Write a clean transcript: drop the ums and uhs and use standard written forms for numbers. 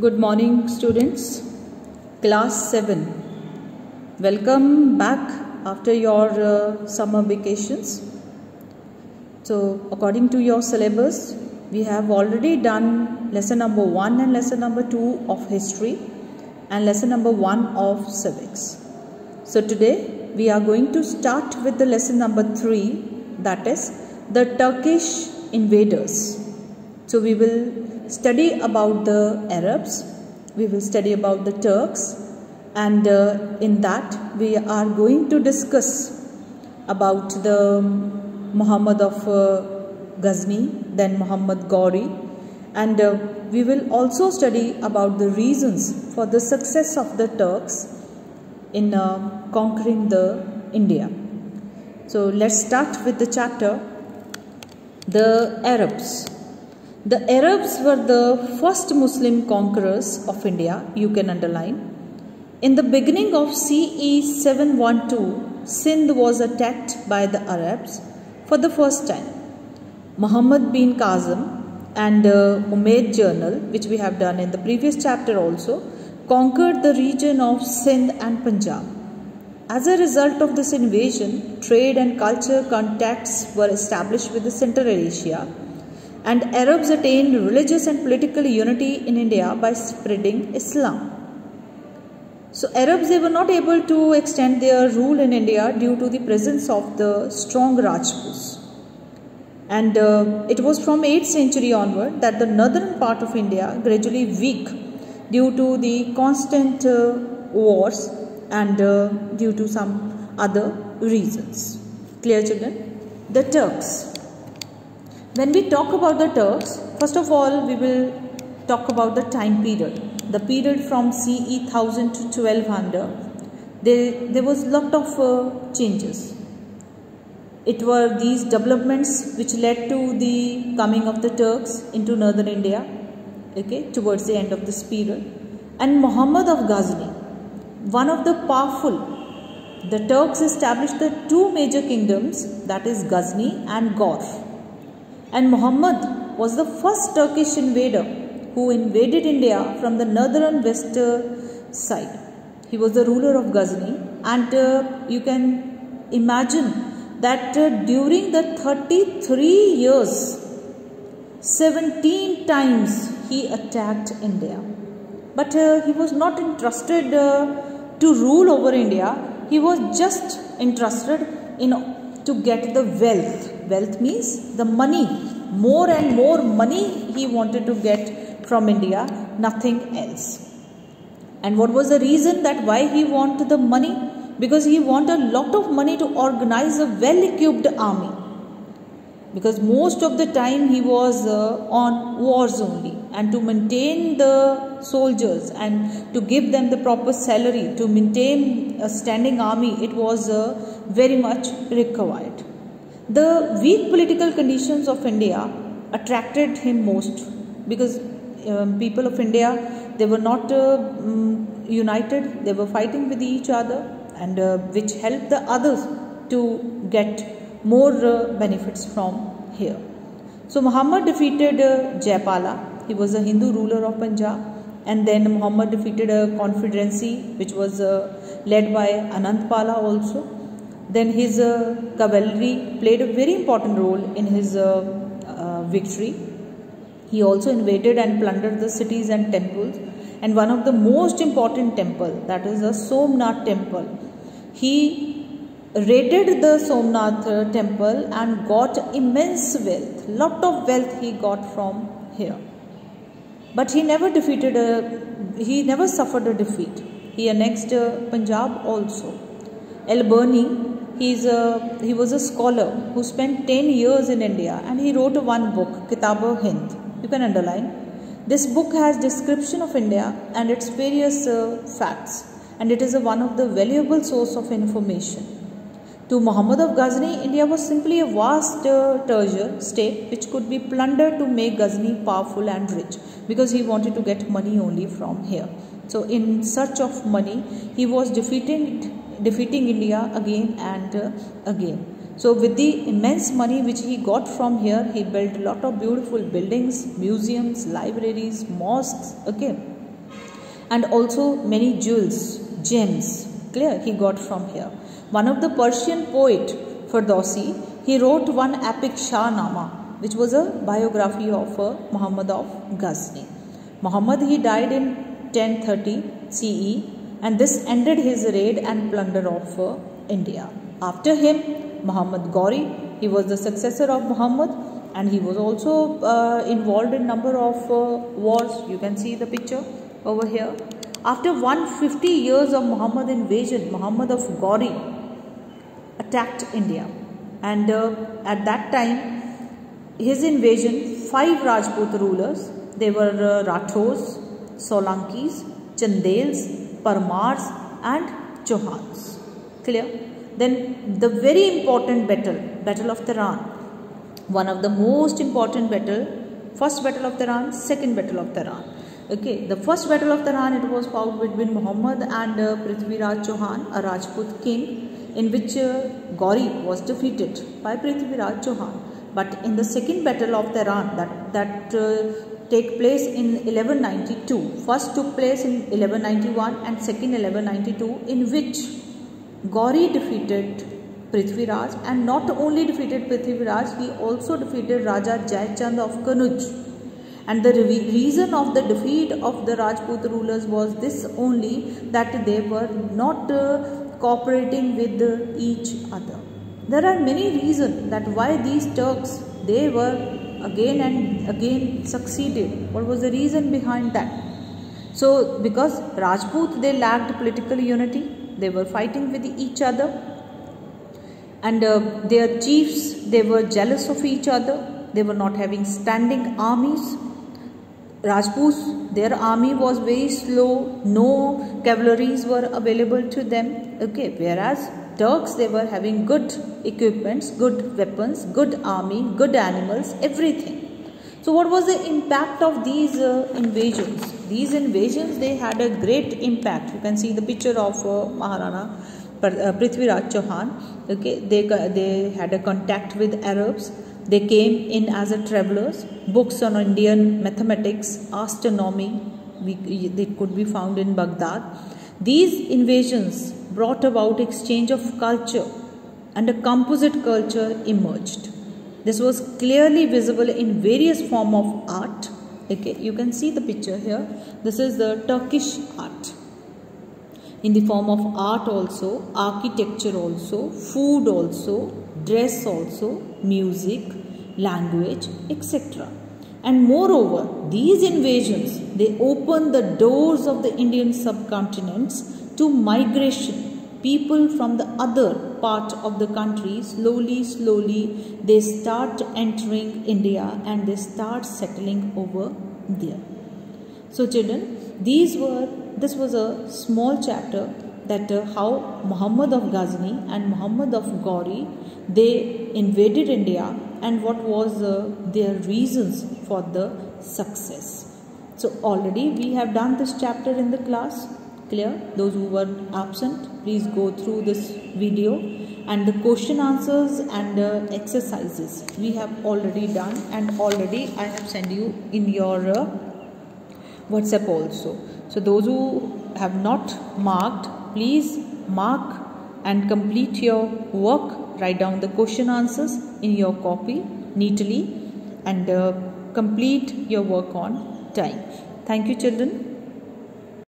Good morning, students. Class 7. Welcome back after your summer vacations. So, according to your syllabus, we have already done lesson number 1 and lesson number 2 of history and lesson number 1 of civics. So, today we are going to start with the lesson number 3, that is the Turkish invaders. So, we will study about the Arabs, we will study about the Turks, and in that we are going to discuss about the Muhammad of Ghazni, then Muhammad Ghori, and we will also study about the reasons for the success of the Turks in conquering the India. So let's start with the chapter, the Arabs. The Arabs were the first Muslim conquerors of India, you can underline. In the beginning of CE 712, Sindh was attacked by the Arabs for the first time. Muhammad bin Qasim and Umayyad Journal, which we have done in the previous chapter also, conquered the region of Sindh and Punjab. As a result of this invasion, trade and culture contacts were established with the Central Asia, and Arabs attained religious and political unity in India by spreading Islam. So Arabs, they were not able to extend their rule in India due to the presence of the strong Rajputs. And it was from 8th century onward that the northern part of India gradually weak due to the constant wars and due to some other reasons. Clear, children? The Turks. When we talk about the Turks, first of all we will talk about the time period. The period from CE 1000 to 1200, there was a lot of changes. It were these developments which led to the coming of the Turks into northern India, okay, towards the end of this period. And Muhammad of Ghazni, one of the powerful, the Turks established the two major kingdoms, that is Ghazni and Ghor. And Muhammad was the first Turkish invader who invaded India from the northern western side. He was the ruler of Ghazni, and you can imagine that during the 33 years, 17 times he attacked India. But he was not interested to rule over India. He was just interested to get the wealth. Wealth means the money. More and more money he wanted to get from India, nothing else. And what was the reason that why he wanted the money? Because he wanted a lot of money to organize a well-equipped army. Because most of the time he was on wars only, and to maintain the soldiers and to give them the proper salary, to maintain a standing army, it was very much required. The weak political conditions of India attracted him most, because people of India, they were not united, they were fighting with each other, and which helped the others to get more benefits from here. So Muhammad defeated Jaipala, he was a Hindu ruler of Punjab, and then Muhammad defeated a confederacy which was led by Anandpala also. Then his cavalry played a very important role in his victory. He also invaded and plundered the cities and temples, and one of the most important temple, that is the Somnath temple, he raided the Somnath temple and got immense wealth. Lot of wealth he got from here. But he never he never suffered a defeat. He annexed Punjab also. Al-Biruni, he was a scholar who spent 10 years in India, and he wrote one book, Kitab-e-Hind. You can underline. This book has description of India and its various facts, and it is one of the valuable source of information. To Muhammad of Ghazni, India was simply a vast treasure state which could be plundered to make Ghazni powerful and rich, because he wanted to get money only from here. So in search of money, he was defeating India again and again. So with the immense money which he got from here, he built a lot of beautiful buildings, museums, libraries, mosques, okay. and also many jewels, gems, clear, he got from here. One of the Persian poet, Ferdowsi, he wrote one epic Shahnama, which was a biography of Muhammad of Ghazni. Muhammad, he died in 1030 CE, and this ended his raid and plunder of India. After him, Muhammad Ghori, he was the successor of Muhammad, and he was also involved in number of wars. You can see the picture over here. After 150 years of Muhammad invasion, Muhammad of Ghori attacked India, and at that time, his invasion, 5 Rajput rulers, they were Rathors, Solankis, Chandels, Parmars and Chauhans. Clear? Then the very important battle of Tehran, one of the most important battle, first battle of Tehran, second battle of Tehran. Okay, the first battle of Tehran, it was fought between Muhammad and Prithviraj Chauhan, a Rajput king, in which Ghori was defeated by Prithviraj Chauhan. But in the second battle of Tehran, that take place in 1192, first took place in 1191 and second 1192, in which Ghori defeated Prithviraj, and not only defeated Prithviraj, he also defeated Raja Jaichand of Kanuj. And the reason of the defeat of the Rajput rulers was this only, that they were not cooperating with each other. There are many reasons that why these Turks, they were again and again succeeded. What was the reason behind that? So because Rajput, they lacked political unity, they were fighting with each other, and their chiefs, they were jealous of each other, they were not having standing armies. Rajputs, their army was very slow, no cavalries were available to them. Okay, whereas Turks, they were having good equipments, good weapons, good army, good animals, everything. So what was the impact of these invasions? These invasions, they had a great impact. You can see the picture of Maharana Prithviraj Chauhan. Okay, they had a contact with Arabs. They came in as a travelers. Books on Indian mathematics, astronomy, they could be found in Baghdad. These invasions brought about exchange of culture, and a composite culture emerged. This was clearly visible in various forms of art. Okay, you can see the picture here. This is the Turkish art. In the form of art also, architecture also, food also, dress also, music, language, etc. And moreover, these invasions, they opened the doors of the Indian subcontinents to migration. People from the other part of the country, slowly, they start entering India and they start settling over there. So children, this was a small chapter that how Muhammad of Ghazni and Muhammad of Ghori, they invaded India, and what was their reasons for the success. So already we have done this chapter in the class. Clear? Those who were absent, please go through this video, and the question answers and exercises we have already done, and already I have sent you in your WhatsApp also. So those who have not marked, please mark and complete your work. Write down the question answers in your copy neatly and complete your work on time. Thank you, children.